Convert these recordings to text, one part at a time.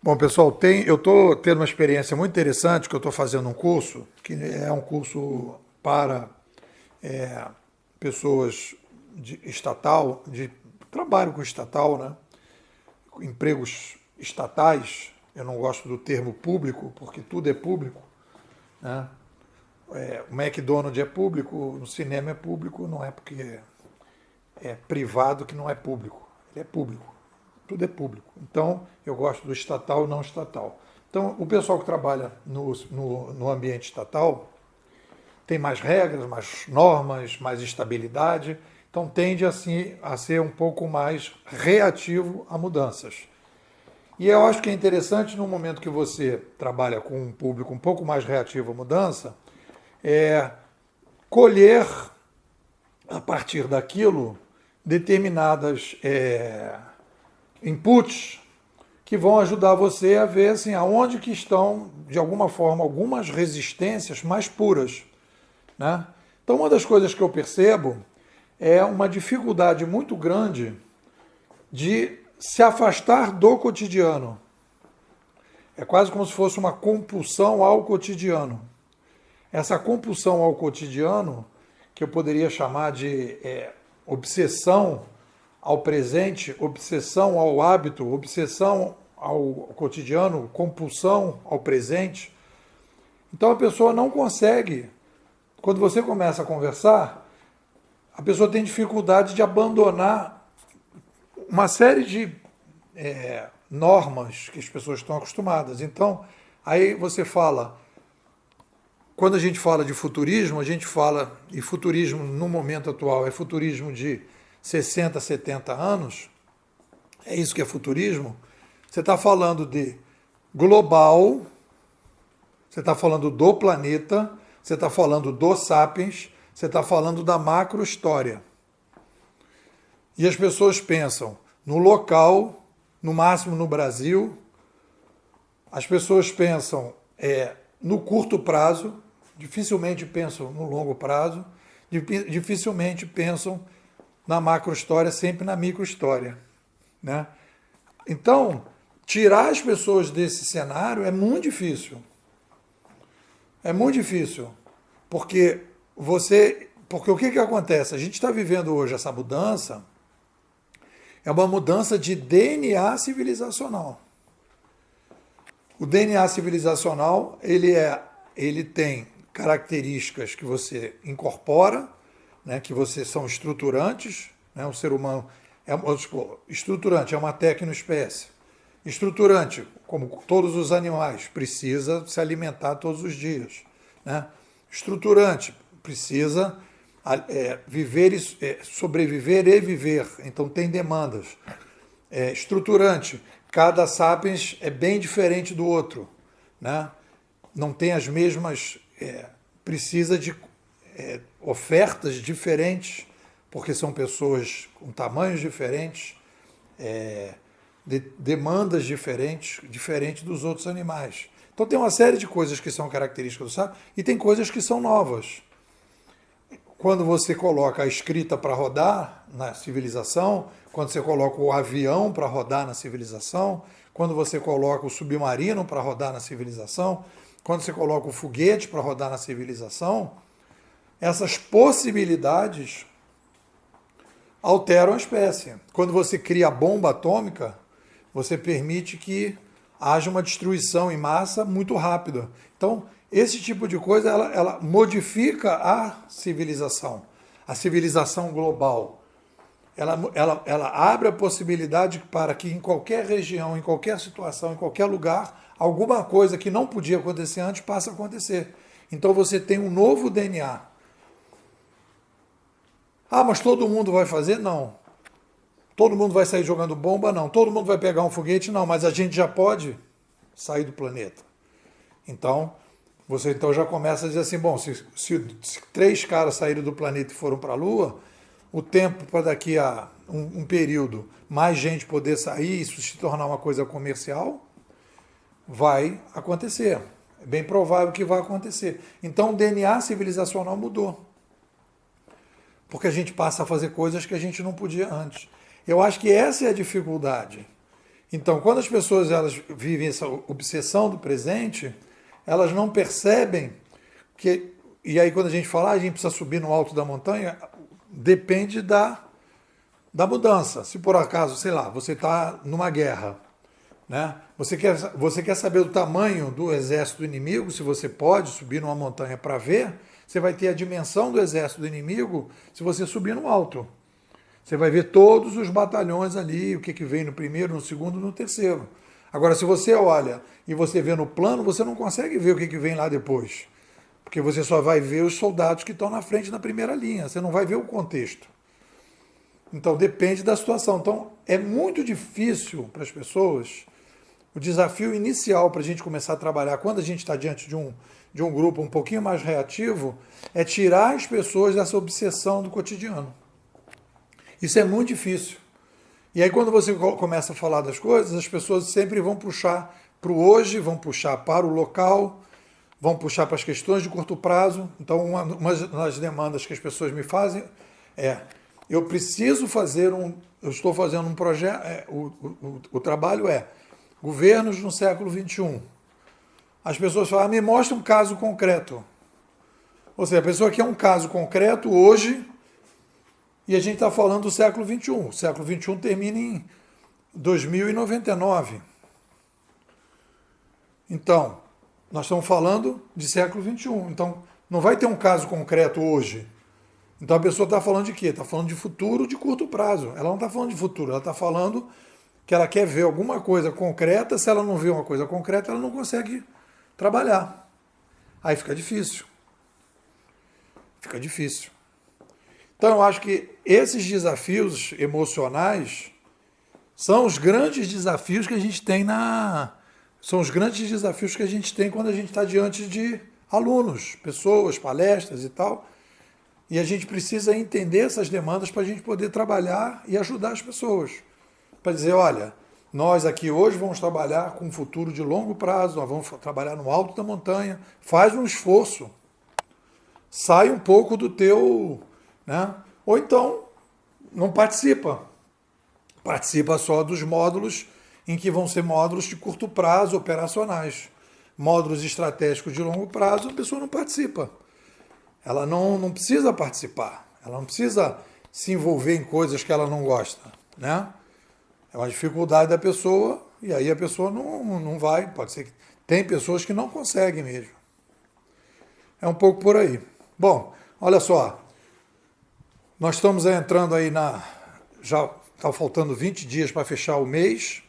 Bom, pessoal, eu estou tendo uma experiência muito interessante, que eu estou fazendo um curso, que é um curso para pessoas de estatal, de trabalho com estatal, né? Empregos estatais. Eu não gosto do termo público, porque tudo é público, né? O McDonald's é público, no cinema é público, não é porque é privado que não é público. Ele é público. Tudo é público. Então, eu gosto do estatal e não estatal. Então, o pessoal que trabalha no ambiente estatal tem mais regras, mais normas, mais estabilidade. Então, tende assim, a ser um pouco mais reativo a mudanças. E eu acho que é interessante, no momento que você trabalha com um público um pouco mais reativo à mudança, colher, a partir daquilo, determinadas inputs que vão ajudar você a ver assim, aonde que estão, de alguma forma, algumas resistências mais puras, né? Então, uma das coisas que eu percebo é uma dificuldade muito grande de se afastar do cotidiano. É quase como se fosse uma compulsão ao cotidiano. Essa compulsão ao cotidiano, que eu poderia chamar de obsessão ao presente, obsessão ao hábito, obsessão ao cotidiano, compulsão ao presente. Então a pessoa não consegue, quando você começa a conversar, a pessoa tem dificuldade de abandonar uma série de normas que as pessoas estão acostumadas. Então, aí você fala, quando a gente fala de futurismo, a gente fala, e futurismo no momento atual é futurismo de 60, 70 anos, é isso que é futurismo. Você está falando de global, você está falando do planeta, você está falando do sapiens, você está falando da macro-história. E as pessoas pensam no local, no máximo no Brasil, as pessoas pensam no curto prazo, dificilmente pensam no longo prazo, dificilmente pensam na macro-história, sempre na micro-história, né? Então, tirar as pessoas desse cenário é muito difícil. É muito difícil. Porque o que acontece? A gente está vivendo hoje essa mudança, é uma mudança de DNA civilizacional. O DNA civilizacional, ele tem características que você incorpora, né, que são estruturantes, né, o ser humano estruturante é uma tecnoespécie. Estruturante, como todos os animais, precisa se alimentar todos os dias, né? Estruturante, precisa sobreviver e viver, então tem demandas. Estruturante, cada sapiens é bem diferente do outro, né? Não tem as mesmas, precisa de ofertas diferentes, porque são pessoas com tamanhos diferentes, demandas diferentes dos outros animais. Então tem uma série de coisas que são características do sapo e tem coisas que são novas. Quando você coloca a escrita para rodar na civilização, quando você coloca o avião para rodar na civilização, quando você coloca o submarino para rodar na civilização, quando você coloca o foguete para rodar na civilização, essas possibilidades alteram a espécie. Quando você cria a bomba atômica, você permite que haja uma destruição em massa muito rápida. Então, esse tipo de coisa, ela modifica a civilização global. Ela abre a possibilidade para que em qualquer região, em qualquer situação, em qualquer lugar, alguma coisa que não podia acontecer antes passa a acontecer. Então você tem um novo DNA. Ah, mas todo mundo vai fazer? Não. Todo mundo vai sair jogando bomba? Não. Todo mundo vai pegar um foguete? Não. Mas a gente já pode sair do planeta. Então, você já começa a dizer assim, bom, se 3 caras saíram do planeta e foram para a Lua, o tempo para daqui a um período mais gente poder sair e isso se tornar uma coisa comercial, vai acontecer. É bem provável que vai acontecer. Então o DNA civilizacional mudou. Porque a gente passa a fazer coisas que a gente não podia antes. Eu acho que essa é a dificuldade. Então, quando as pessoas elas vivem essa obsessão do presente, elas não percebem que... E aí quando a gente fala, a gente precisa subir no alto da montanha, depende da mudança. Se por acaso, sei lá, você está numa guerra, né? Você quer saber o tamanho do exército do inimigo, se você pode subir numa montanha para ver, você vai ter a dimensão do exército do inimigo se você subir no alto. Você vai ver todos os batalhões ali, o que vem no primeiro, no segundo, no terceiro. Agora, se você olha e você vê no plano, você não consegue ver o que vem lá depois. Porque você só vai ver os soldados que estão na frente na primeira linha, você não vai ver o contexto. Então, depende da situação. Então, é muito difícil para as pessoas, o desafio inicial para a gente começar a trabalhar, quando a gente está diante de um grupo um pouquinho mais reativo, é tirar as pessoas dessa obsessão do cotidiano. Isso é muito difícil. E aí, quando você começa a falar das coisas, as pessoas sempre vão puxar para o hoje, vão puxar para o local, vão puxar para as questões de curto prazo. Então, uma das demandas que as pessoas me fazem é: eu preciso fazer eu estou fazendo um projeto, o trabalho é governos no século XXI. As pessoas falam, me mostra um caso concreto. Ou seja, a pessoa quer um caso concreto hoje, e a gente está falando do século XXI. O século XXI termina em 2099. Então, nós estamos falando de século XXI. Então, não vai ter um caso concreto hoje. Então, a pessoa está falando de quê? Está falando de futuro de curto prazo. Ela não está falando de futuro, ela está falando que ela quer ver alguma coisa concreta. Se ela não vê uma coisa concreta, ela não consegue trabalhar. Aí fica difícil. Fica difícil. Então, eu acho que esses desafios emocionais são os grandes desafios que a gente tem São os grandes desafios que a gente tem quando a gente está diante de alunos, pessoas, palestras e tal. E a gente precisa entender essas demandas para a gente poder trabalhar e ajudar as pessoas. Para dizer, olha, nós aqui hoje vamos trabalhar com um futuro de longo prazo, nós vamos trabalhar no alto da montanha, faz um esforço, sai um pouco do teu... Né? Ou então, não participa. Participa só dos módulos em que vão ser módulos de curto prazo, operacionais. Módulos estratégicos de longo prazo, a pessoa não participa. Ela não precisa participar. Ela não precisa se envolver em coisas que ela não gosta. Né? É uma dificuldade da pessoa, e aí a pessoa não vai. Pode ser que tem pessoas que não conseguem mesmo. É um pouco por aí. Bom, olha só. Nós estamos entrando aí já está faltando 20 dias para fechar o mês,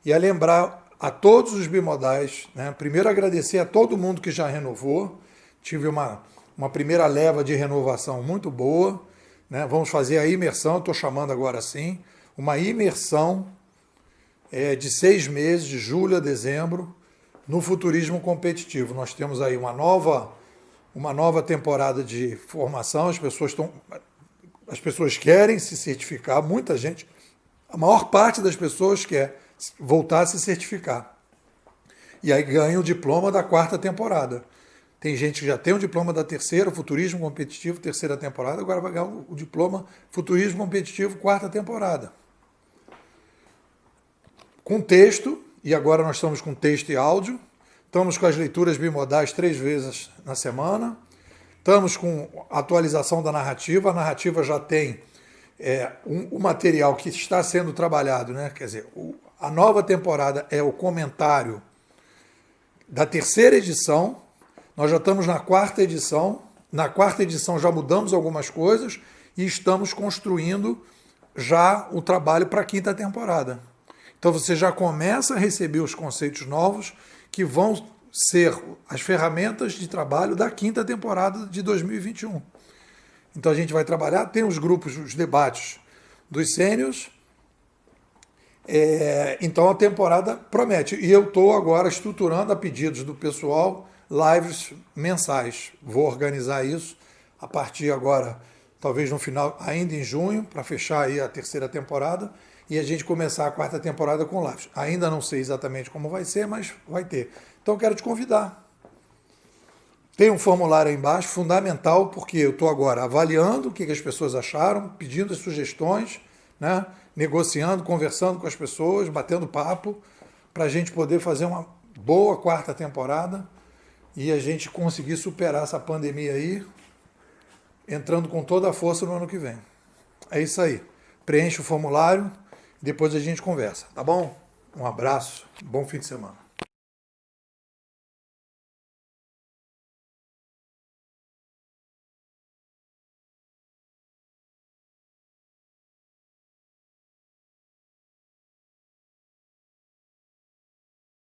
e a lembrar a todos os bimodais, né? Primeiro agradecer a todo mundo que já renovou, tive uma primeira leva de renovação muito boa, né? Vamos fazer a imersão, estou chamando agora assim, uma imersão de 6 meses, de julho a dezembro, no futurismo competitivo. Nós temos aí uma nova temporada de formação, as pessoas querem se certificar, muita gente, a maior parte das pessoas quer voltar a se certificar. E aí ganha o diploma da 4ª temporada. Tem gente que já tem o diploma da 3ª, Futurismo Competitivo, 3ª temporada, agora vai ganhar o diploma Futurismo Competitivo, 4ª temporada. Com texto, e agora nós estamos com texto e áudio, estamos com as leituras bimodais 3 vezes na semana, estamos com a atualização da narrativa, a narrativa já tem o material que está sendo trabalhado, né? Quer dizer, a nova temporada é o comentário da 3ª edição, nós já estamos na 4ª edição, na 4ª edição já mudamos algumas coisas e estamos construindo já o trabalho para a 5ª temporada. Então você já começa a receber os conceitos novos que vão ser as ferramentas de trabalho da 5ª temporada de 2021. Então a gente vai trabalhar, tem os grupos, os debates dos sêniors, então a temporada promete. E eu estou agora estruturando a pedidos do pessoal lives mensais. Vou organizar isso a partir agora, talvez no final, ainda em junho, para fechar aí a 3ª temporada e a gente começar a 4ª temporada com lives. Ainda não sei exatamente como vai ser, mas vai ter. Então quero te convidar. Tem um formulário aí embaixo, fundamental, porque eu estou agora avaliando o que as pessoas acharam, pedindo as sugestões, né? negociando, conversando com as pessoas, batendo papo, para a gente poder fazer uma boa quarta temporada e a gente conseguir superar essa pandemia aí, entrando com toda a força no ano que vem. É isso aí. Preenche o formulário, depois a gente conversa, tá bom? Um abraço, bom fim de semana.